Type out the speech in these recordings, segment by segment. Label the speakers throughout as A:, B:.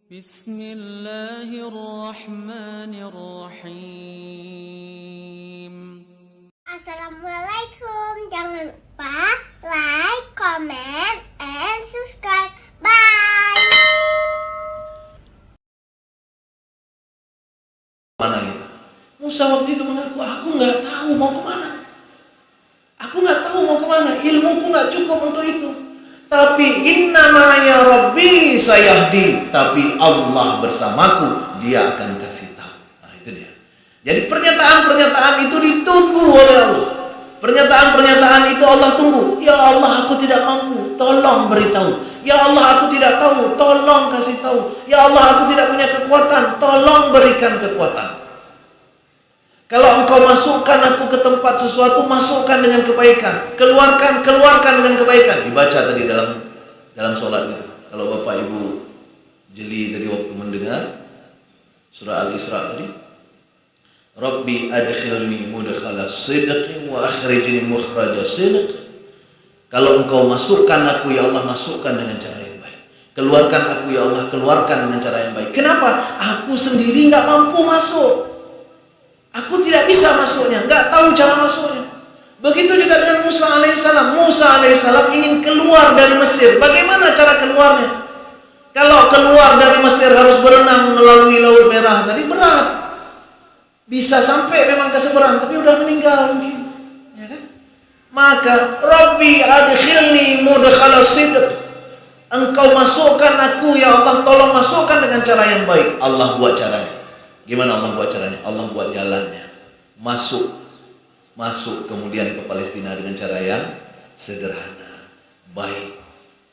A: Bismillahirrahmanirrahim.
B: Assalamualaikum. Jangan lupa like, comment, and subscribe. Bye.
C: Mana itu? Musa waktu itu mengaku, aku nggak tahu mau kemana. Aku nggak tahu mau kemana. Ilmuku nggak cukup untuk itu. Tapi innamanya Rabbi sayahdi. Tapi Allah bersamaku, Dia akan kasih tahu. Nah itu dia. Jadi pernyataan-pernyataan itu ditunggu oleh Allah. Pernyataan-pernyataan itu Allah tunggu. Ya Allah, aku tidak mampu, tolong beritahu. Ya Allah, aku tidak tahu, tolong kasih tahu. Ya Allah, aku tidak punya kekuatan, tolong berikan kekuatan. Kalau engkau masukkan aku ke tempat sesuatu, masukkan dengan kebaikan. Keluarkan dengan kebaikan. Dibaca tadi dalam sholat gitu. Kalau Bapak Ibu jeli tadi waktu mendengar surah Al-Isra tadi, Rabbi adkhilni mudkhala sidqin wa akhrijni mukhraja sidq. Kalau engkau masukkan aku, ya Allah, masukkan dengan cara yang baik. Keluarkan aku, ya Allah, keluarkan dengan cara yang baik. Kenapa? Aku sendiri nggak mampu masuk. Aku tidak bisa masuknya, nggak tahu cara masuknya. Begitu juga dengan Musa alaihissalam. Musa alaihissalam ingin keluar dari Mesir. Bagaimana cara keluarnya? Kalau keluar dari Mesir harus berenang melalui Laut Merah. Tadi berat. Bisa sampai memang ke seberang, tapi udah meninggal mungkin. Ya kan? Maka Rabbi adkhilni mudkhala sidq. Engkau masukkan aku, ya Allah, tolong masukkan dengan cara yang baik. Allah buat caranya. Gimana Allah buat caranya? Allah buat jalannya. Masuk kemudian ke Palestina dengan cara yang sederhana, baik.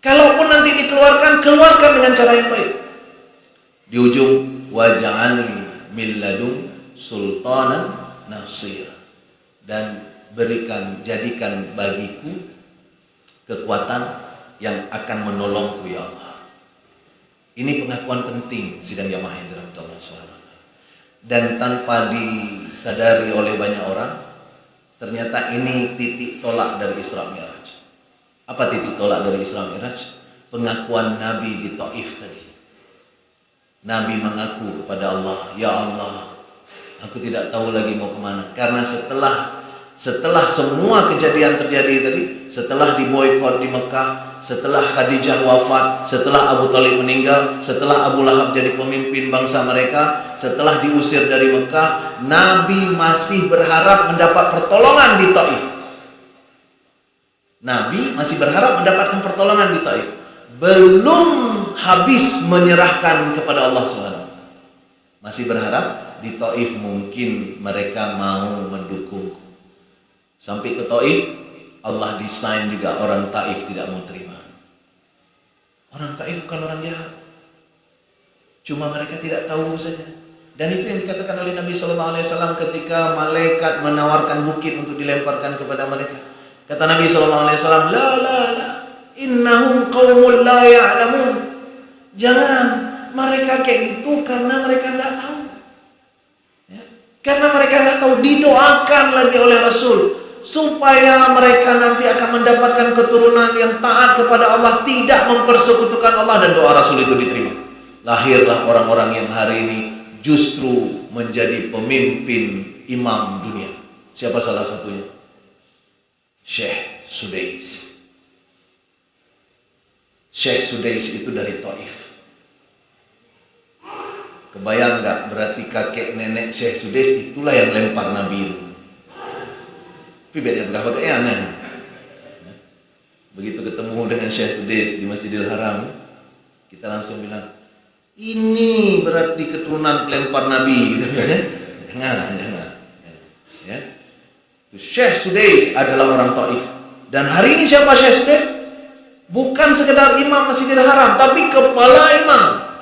C: Kalaupun nanti dikeluarkan, keluarkan dengan cara yang baik. Di ujung, waj'alni min ladun sultanan nasir, dan jadikan bagiku kekuatan yang akan menolongku, ya Allah. Ini pengakuan penting sidang jamaah yang dirahmati Allah SWT. Dan tanpa disadari oleh banyak orang, ternyata ini titik tolak dari Isra Mi'raj. Apa titik tolak dari Isra Mi'raj? Pengakuan Nabi di Taif tadi. Nabi mengaku kepada Allah, ya Allah, aku tidak tahu lagi mau kemana. Karena setelah semua kejadian terjadi tadi, setelah diboikot di Mekah, setelah Khadijah wafat, setelah Abu Thalib meninggal, setelah Abu Lahab jadi pemimpin bangsa mereka, setelah diusir dari Mekah, Nabi masih berharap mendapat pertolongan di Taif. Nabi masih berharap mendapatkan pertolongan di Taif. Belum habis menyerahkan kepada Allah SWT. Masih berharap di Taif mungkin mereka mau mendukung. Sampai ke Taif, Allah desain juga orang Taif tidak mau terima. Orang Taif bukan orang jahat, cuma mereka tidak tahu saja. Dan itu yang dikatakan oleh Nabi SAW ketika malaikat menawarkan bukit untuk dilemparkan kepada mereka. Kata Nabi SAW, la, innahum qawmun la ya'lamun. Jangan, mereka kayak gitu karena mereka nggak tahu. Ya. Karena mereka nggak tahu, didoakan lagi oleh Rasul supaya mereka nanti akan mendapatkan keturunan yang taat kepada Allah, tidak mempersekutukan Allah, dan doa Rasul itu diterima. Lahirlah orang-orang yang hari ini justru menjadi pemimpin imam dunia. Siapa salah satunya? Syekh Sudais. Syekh Sudais itu dari Taif. Kebayang nggak? Berarti kakek nenek Syekh Sudais itulah yang lempar Nabi itu. Tapi beda pakai aneh. Begitu ketemu dengan Syekh Sudais di Masjidil Haram, kita langsung bilang, ini berarti keturunan pelempar Nabi, gitu kan? Jangan. Ya. Syekh Sudais adalah orang Taif. Dan hari ini siapa Syekh Sudais? Bukan sekedar imam Masjidil Haram, tapi kepala imam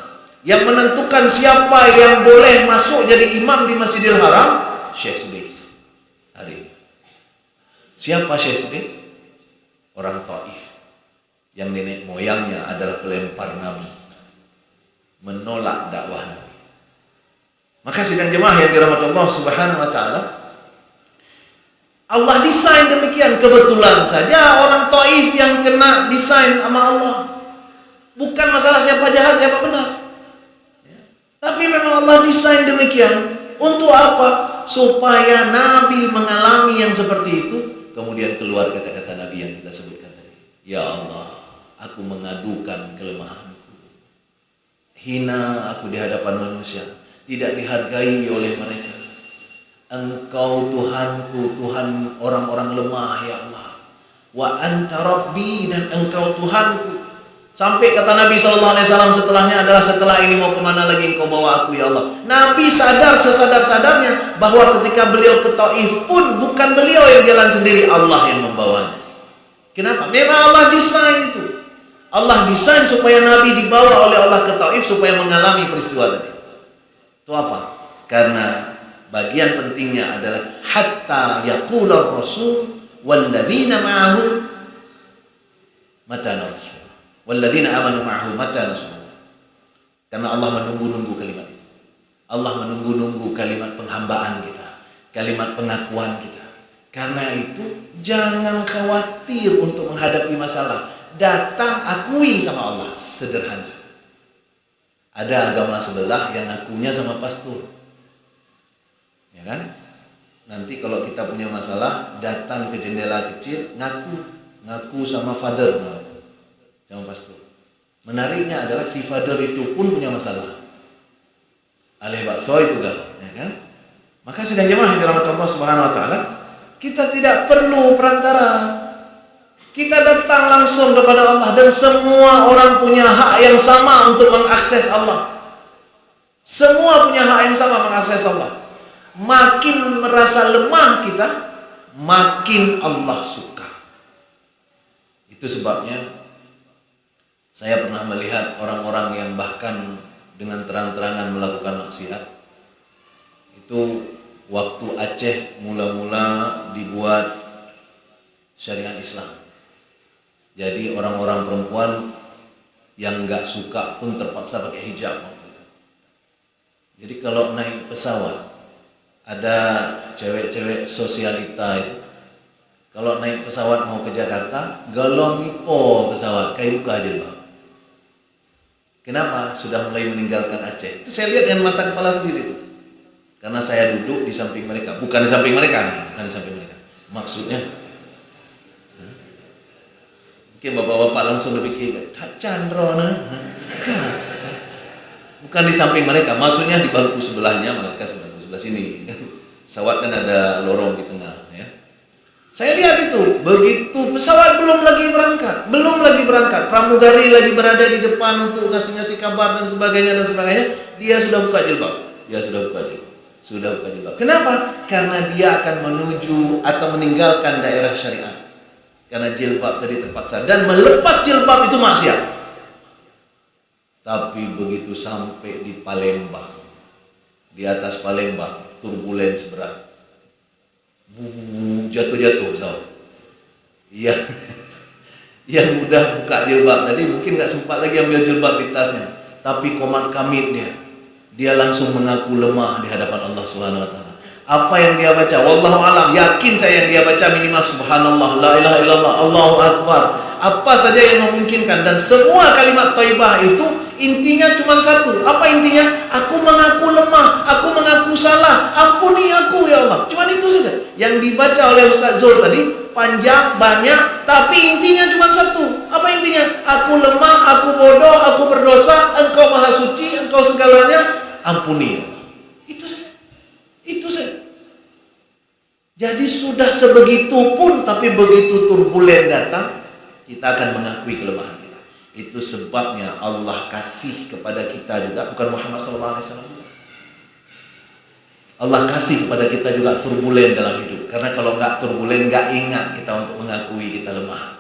C: yang menentukan siapa yang boleh masuk jadi imam di Masjidil Haram. Syekh Sudais hari ini. Siapa Syekh Sudais? Orang Taif yang nenek moyangnya adalah pelempar Nabi, menolak dakwah Nabi. Maka sidang jemaah yang dirahmati Allah Subhanahu wa taala, Allah desain demikian. Kebetulan saja orang Taif yang kena desain sama Allah. Bukan masalah siapa jahat siapa benar. desain demikian. Untuk apa? Supaya Nabi mengalami yang seperti itu. Kemudian keluar kata-kata Nabi yang kita sebutkan tadi. Ya Allah, aku mengadukan kelemahanku. Hina aku di hadapan manusia, tidak dihargai oleh mereka. Engkau Tuhanku, Tuhan orang-orang lemah ya Allah. Wa anta rabbi, dan engkau Tuhanku. Sampai kata Nabi SAW setelahnya adalah, setelah ini mau kemana lagi engkau bawa aku ya Allah. Nabi sadar sesadar-sadarnya bahwa ketika beliau ke Taif pun bukan beliau yang jalan sendiri, Allah yang membawanya. Kenapa? Memang Allah desain itu. Allah desain supaya Nabi dibawa oleh Allah ke Taif supaya mengalami peristiwa tadi. Itu apa? Karena bagian pentingnya adalah hatta yaqula rasul walladzina ma'ahu mata nasrullah. Walladzina amanu ma'ahu mata nasrullah. Karena Allah menunggu-nunggu kalimat itu. Allah menunggu-nunggu kalimat penghambaan kita, kalimat pengakuan kita. Karena itu jangan khawatir untuk menghadapi masalah. Datang akui sama Allah, sederhana. Ada agama sebelah yang akunya sama pastor. Ya kan? Nanti kalau kita punya masalah, datang ke jendela kecil, ngaku sama father, sama pastor. Menariknya adalah si father itu pun punya masalah. Alih bakso itu gal, ya kan? Maka sidang jemaah yang dirahmati Allah Subhanahu wa taala, kita tidak perlu perantara. Kita datang langsung kepada Allah, dan semua orang punya hak yang sama untuk mengakses Allah. Semua punya hak yang sama mengakses Allah. Makin merasa lemah kita, makin Allah suka. Itu sebabnya saya pernah melihat orang-orang yang bahkan dengan terang-terangan melakukan maksiat. Itu waktu Aceh mula-mula dibuat syariat Islam. Jadi orang-orang perempuan yang nggak suka pun terpaksa pakai hijab. Jadi kalau naik pesawat, ada cewek-cewek sosialita itu, kalau naik pesawat mau ke Jakarta, galomipo pesawat, kayu buka jilbab. Kenapa? Sudah mulai meninggalkan Aceh. Itu saya lihat dengan mata kepala sendiri. Karena saya duduk di samping mereka, bukan di samping mereka, Maksudnya, mungkin bapak-bapak langsung berpikir, tak candro nah, bukan di samping mereka, maksudnya di bangku sebelahnya, mereka sebelah sini. Pesawat kan ada lorong di tengah, ya. Saya lihat itu, begitu pesawat belum lagi berangkat, pramugari lagi berada di depan untuk ngasih kabar dan sebagainya, dia sudah buka jilbab. Kenapa? Karena dia akan menuju atau meninggalkan daerah syariat. Karena jilbab tadi terpaksa, dan melepas jilbab itu maksiat. Tapi begitu sampai di Palembang, di atas Palembang, turbulens berat, jatuh pesawat. Iya, yang udah buka jilbab tadi mungkin nggak sempat lagi ambil jilbab di tasnya, tapi komat kamit dia langsung mengaku lemah di hadapan Allah Subhanahu wa taala. Apa yang dia baca, wallahu alam, yakin saya yang dia baca minimal subhanallah, la ilaha illallah, Allahu akbar, apa saja yang memungkinkan, dan semua kalimat thayyibah itu intinya cuma satu. Apa intinya? Aku mengaku lemah, aku mengaku salah, ampuni aku ya Allah. Cuma itu saja yang dibaca oleh Ustaz Zul tadi, panjang, banyak, tapi intinya cuma satu. Apa intinya? Aku lemah, aku bodoh, aku berdosa, engkau maha suci, engkau segalanya, ampuni ya Allah. Itu saja. Jadi sudah sebegitu pun, tapi begitu turbulen datang, kita akan mengakui kelemahan kita. Itu sebabnya Allah kasih kepada kita juga, bukan Muhammad SAW. Allah kasih kepada kita juga turbulen dalam hidup. Karena kalau nggak turbulen, nggak ingat kita untuk mengakui kita lemah.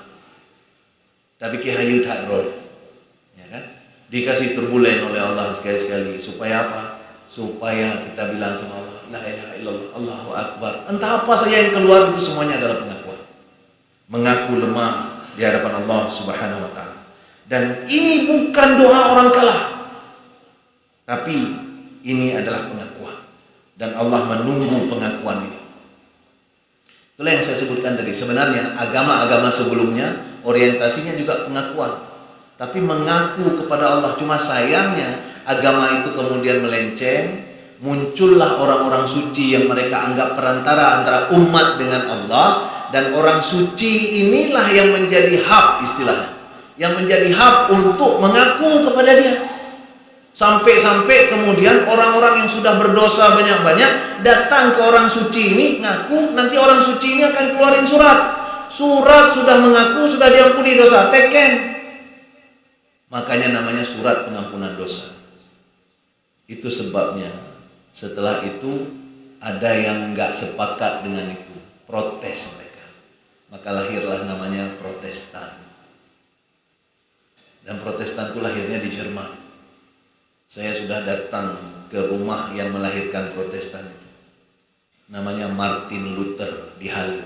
C: Tapi Kihayu Hadrol, ya kan? Dikasih turbulen oleh Allah sekali-sekali. Supaya apa? Supaya kita bilang sama Allah, la ilaha illallah, Allahu akbar. Entah apa saja yang keluar, itu semuanya adalah pengakuan. Mengaku lemah di hadapan Allah Subhanahu wa taala. Dan ini bukan doa orang kalah, tapi ini adalah pengakuan. Dan Allah menunggu pengakuan ini. Itulah yang saya sebutkan tadi. Sebenarnya agama-agama sebelumnya orientasinya juga pengakuan, tapi mengaku kepada Allah. Cuma sayangnya agama itu kemudian melenceng, muncullah orang-orang suci yang mereka anggap perantara antara umat dengan Allah, dan orang suci inilah yang menjadi hub istilahnya, yang menjadi hub untuk mengaku kepada dia. Sampai-sampai kemudian orang-orang yang sudah berdosa banyak-banyak datang ke orang suci ini ngaku, nanti orang suci ini akan keluarin surat sudah mengaku sudah diampuni dosa, teken. Makanya namanya surat pengampunan dosa. Itu sebabnya setelah itu ada yang nggak sepakat dengan itu, protes mereka, maka lahirlah namanya Protestan. Dan Protestan itu lahirnya di Jerman. Saya sudah datang ke rumah yang melahirkan Protestan itu. Namanya Martin Luther di Halle.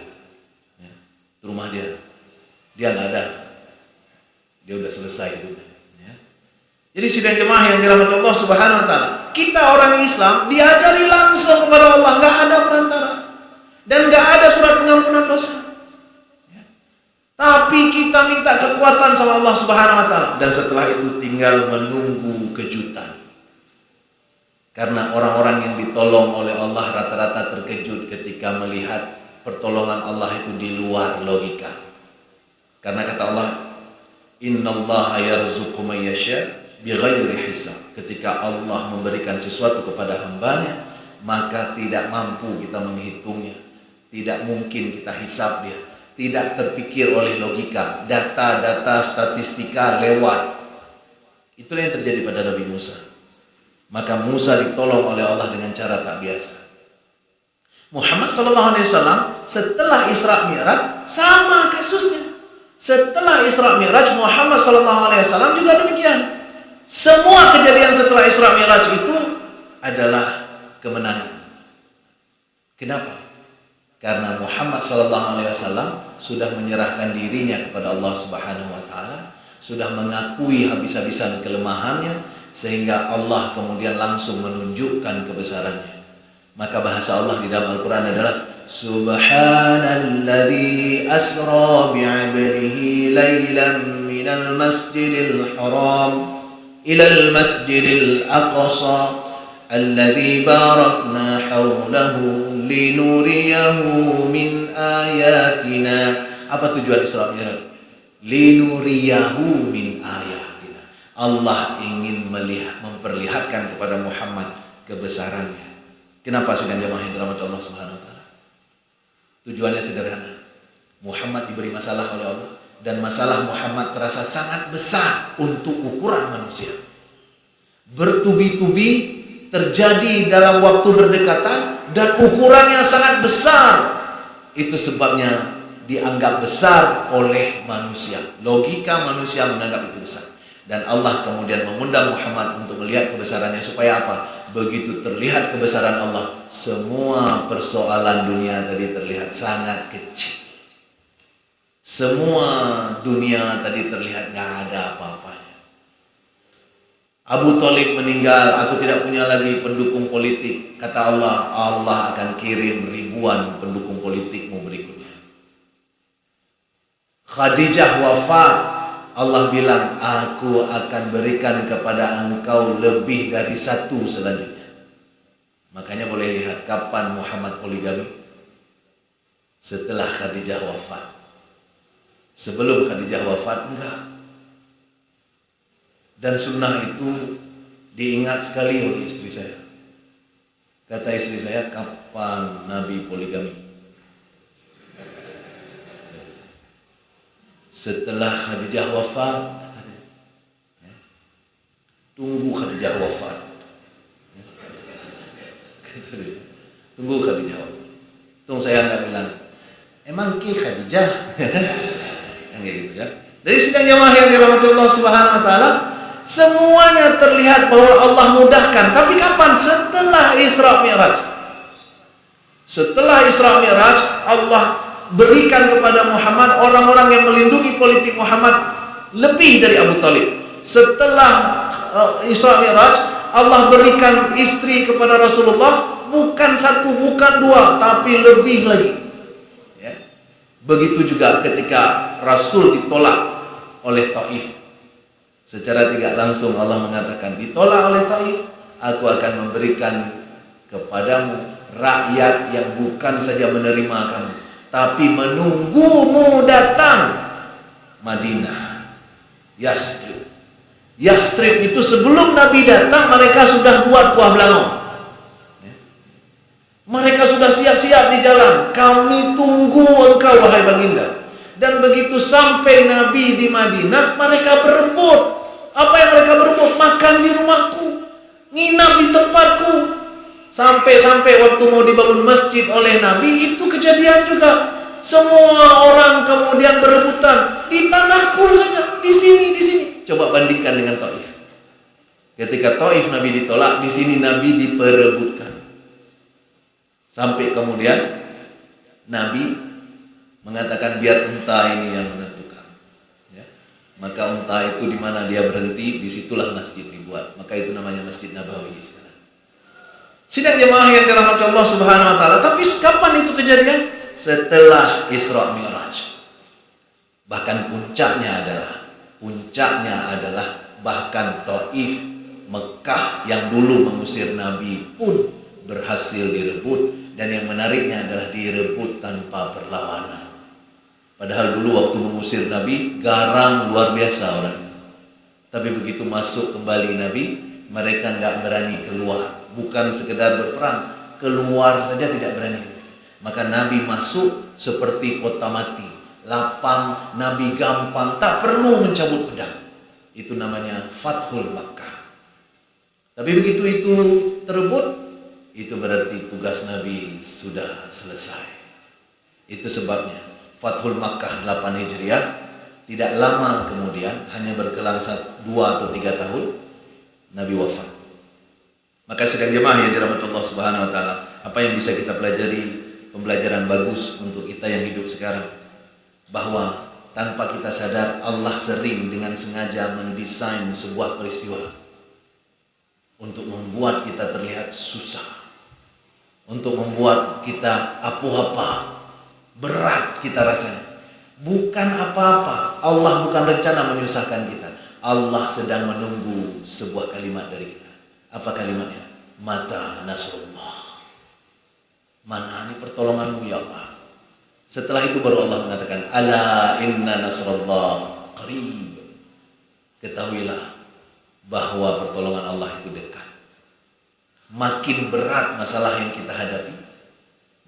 C: Ya, itu rumah dia. Dia nggak ada. Dia udah selesai itu. Ya. Jadi sidang jemaah yang dirahmati Allah Subhanahu Wa Taala, kita orang Islam diajari langsung kepada Allah, nggak ada perantara dan nggak ada surat pengampunan dosa. Ya. Tapi kita minta kekuatan sama Allah Subhanahu Wa Taala, dan setelah itu tinggal menunggu kejutan. Karena orang-orang yang ditolong oleh Allah rata-rata terkejut ketika melihat pertolongan Allah itu di luar logika. Karena kata Allah, Innallaha yarzuqu man yasha bighairi hisab. Ketika Allah memberikan sesuatu kepada hambanya, maka tidak mampu kita menghitungnya, tidak mungkin kita hisab dia, tidak terpikir oleh logika, data-data statistika lewat. Itulah yang terjadi pada Nabi Musa. Maka Musa ditolong oleh Allah dengan cara tak biasa. Muhammad SAW setelah Isra Mi'raj sama kasusnya. Setelah Isra Mi'raj, Muhammad SAW juga demikian. Semua kejadian setelah Isra Mi'raj itu adalah kemenangan. Kenapa? Karena Muhammad SAW sudah menyerahkan dirinya kepada Allah Subhanahu Wa Taala, sudah mengakui habis-habisan kelemahannya, sehingga Allah kemudian langsung menunjukkan kebesarannya. Maka bahasa Allah di dalam Al-Quran adalah Subhanalladzi asra bi'abdihi laylan minal masjidil haram ilal masjidil aqsa alladzi barakna hawlahu linuriyahu min ayatina. Apa tujuan Isra Mi'raj? Linuriyahu min ayatina. Allah ingin memperlihatkan kepada Muhammad kebesarannya. Kenapa sidang jamaah yang dirahmati Allah Subhanahu Wa Taala? Tujuannya sederhana. Muhammad diberi masalah oleh Allah, dan masalah Muhammad terasa sangat besar untuk ukuran manusia. Bertubi-tubi terjadi dalam waktu berdekatan dan ukurannya sangat besar. Itu sebabnya dianggap besar oleh manusia. Logika manusia menganggap itu besar. Dan Allah kemudian mengundang Muhammad untuk melihat kebesarannya. Supaya apa? Begitu terlihat kebesaran Allah, semua persoalan dunia tadi terlihat sangat kecil. Semua dunia tadi terlihat gak ada apa-apanya. Abu Thalib meninggal, aku tidak punya lagi pendukung politik. Kata Allah, Allah akan kirim ribuan pendukung politikmu berikutnya. Khadijah wafat, Allah bilang, aku akan berikan kepada engkau lebih dari satu selanjutnya. Makanya boleh lihat kapan Muhammad poligami. Setelah Khadijah wafat. Sebelum Khadijah wafat, enggak. Dan sunnah itu diingat sekali oleh istri saya. Kata istri saya, kapan Nabi poligami? Setelah Khadijah wafat, tunggu Khadijah wafat. Tunggu Khadijah wafat. Tunggu saya nggak bilang, emang ki Khadijah? Yang gitu ya. Dari sidang jamaah yang dirahmati Allah Subhanahu Wa Taala, semuanya terlihat bahwa Allah mudahkan. Tapi kapan? Setelah Isra Mi'raj. Setelah Isra Mi'raj, Allah berikan kepada Muhammad orang-orang yang melindungi politik Muhammad lebih dari Abu Thalib. Setelah Isra Mi'raj, Allah berikan istri kepada Rasulullah, bukan satu, bukan dua, tapi lebih lagi. Ya. Begitu juga ketika Rasul ditolak oleh Taif. Secara tidak langsung Allah mengatakan, ditolak oleh Taif, aku akan memberikan kepadamu rakyat yang bukan saja menerima kamu, tapi menunggumu datang. Madinah, Yastrib. Yastrib itu sebelum Nabi datang, mereka sudah buat kuah belangong. Mereka sudah siap-siap di jalan. Kami tunggu engkau, wahai baginda. Dan begitu sampai Nabi di Madinah, mereka berebut. Apa yang mereka berebut? Makan di rumahku, nginap di tempatku. Sampai-sampai waktu mau dibangun masjid oleh Nabi, itu kejadian juga. Semua orang kemudian berebutan di tanahku saja, di sini. Coba bandingkan dengan Taif. Ketika Taif Nabi ditolak, di sini Nabi diperebutkan. Sampai kemudian Nabi mengatakan biar unta ini yang menentukan. Ya. Maka unta itu di mana dia berhenti, disitulah masjid dibuat. Maka itu namanya Masjid Nabawi sekarang. Sidang jemaah yang dirahmati Allah Subhanahu Wa Taala. Tapi kapan itu kejadian? Setelah Isra Mi'raj. Bahkan puncaknya adalah bahkan Taif, Mekah yang dulu mengusir Nabi pun berhasil direbut. Dan yang menariknya adalah direbut tanpa perlawanan. Padahal dulu waktu mengusir Nabi, garang luar biasa orang itu. Tapi begitu masuk kembali Nabi, mereka nggak berani keluar. Bukan sekedar berperang, keluar saja tidak berani. Maka Nabi masuk seperti kota mati, lapang, Nabi gampang, tak perlu mencabut pedang. Itu namanya Fathul Makkah. Tapi begitu itu terebut, itu berarti tugas Nabi sudah selesai. Itu sebabnya Fathul Makkah 8 Hijriah, tidak lama kemudian, hanya berkelang 2 atau 3 tahun, Nabi wafat. Maka sedang jemaah yang dirahmati Allah Subhanahu Wa Taala, apa yang bisa kita pelajari? Pembelajaran bagus untuk kita yang hidup sekarang, bahwa tanpa kita sadar Allah sering dengan sengaja mendesain sebuah peristiwa untuk membuat kita terlihat susah, untuk membuat kita apa-apa, berat kita rasanya. Bukan apa-apa, Allah bukan rencana menyusahkan kita. Allah sedang menunggu sebuah kalimat dari kita. Apa kalimatnya? Mata nasrullah. Mana ini pertolonganmu ya Allah? Setelah itu baru Allah mengatakan, ala inna nasrullah qarib. Ketahuilah bahwa pertolongan Allah itu dekat. Makin berat masalah yang kita hadapi,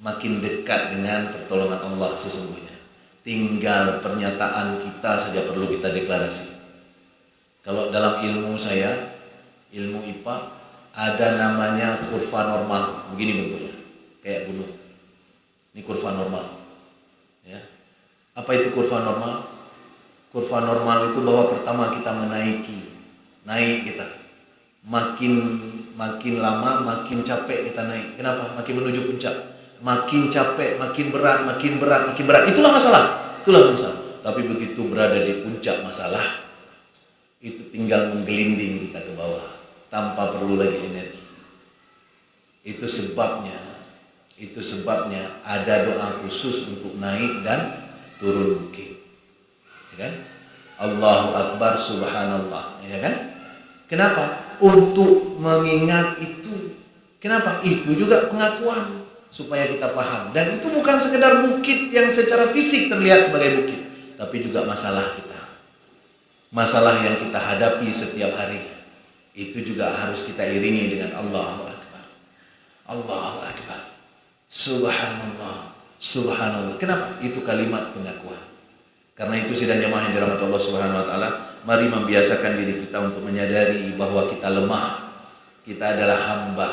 C: makin dekat dengan pertolongan Allah sesungguhnya. Tinggal pernyataan kita saja perlu kita deklarasi. Kalau dalam ilmu saya, ilmu IPA, ada namanya kurva normal. Begini bentuknya, kayak gunung. Ini kurva normal. Ya. Apa itu kurva normal? Kurva normal itu bahwa pertama kita naik kita. Makin lama makin capek kita naik. Kenapa? Makin menuju puncak. Makin capek, makin berat. Itulah masalah. Tapi begitu berada di puncak masalah, itu tinggal menggelinding kita ke bawah tanpa perlu lagi energi. Itu sebabnya ada doa khusus untuk naik dan turun bukit. Ya kan? Allahu Akbar subhanallah, ya kan? Kenapa? Untuk mengingat itu. Kenapa? Itu juga pengakuan supaya kita paham. Dan itu bukan sekedar bukit yang secara fisik terlihat sebagai bukit, tapi juga masalah kita. Masalah yang kita hadapi setiap hari. Itu juga harus kita iringi dengan Allahu Akbar. Allahu Akbar. Subhanallah. Subhanallah. Kenapa? Itu kalimat pengakuan. Karena itu sidang jemaah yang dirahmati Allah Subhanahu Wa Taala, mari membiasakan diri kita untuk menyadari bahwa kita lemah, kita adalah hamba,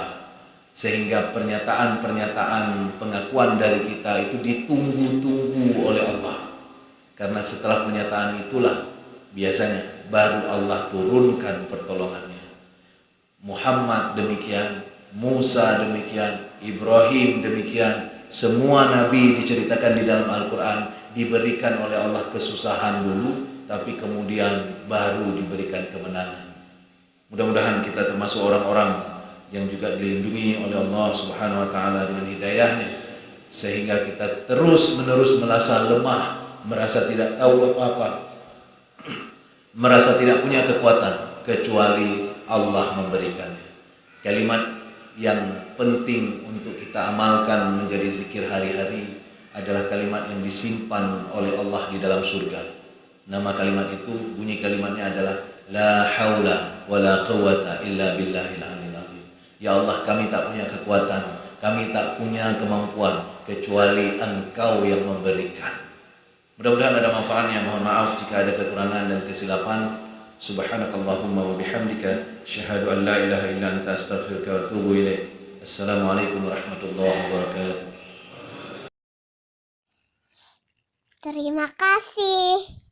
C: sehingga pernyataan-pernyataan pengakuan dari kita itu ditunggu-tunggu oleh Allah. Karena setelah pernyataan itulah biasanya baru Allah turunkan pertolongannya. Muhammad demikian, Musa demikian, Ibrahim demikian. Semua nabi diceritakan di dalam Al-Quran diberikan oleh Allah kesusahan dulu, tapi kemudian baru diberikan kemenangan. Mudah-mudahan kita termasuk orang-orang yang juga dilindungi oleh Allah Subhanahu Wa Taala dengan hidayahnya, sehingga kita terus-menerus merasa lemah, merasa tidak tahu apa-apa, merasa tidak punya kekuatan kecuali Allah memberikannya. Kalimat yang penting untuk kita amalkan menjadi zikir hari-hari adalah kalimat yang disimpan oleh Allah di dalam surga. Nama kalimat itu, bunyi kalimatnya adalah La haula wa la quwwata illa billahil aliyil azim. Ya Allah, kami tak punya kekuatan, kami tak punya kemampuan kecuali Engkau yang memberikan. Mudah-mudahan ada manfaatnya. Mohon maaf jika ada kekurangan dan kesilapan. Subhanakallahumma wa bihamdika asyhadu an la ilaha illa anta astaghfiruka wa atubu ilaik. Assalamualaikum warahmatullahi wabarakatuh.
B: Terima kasih.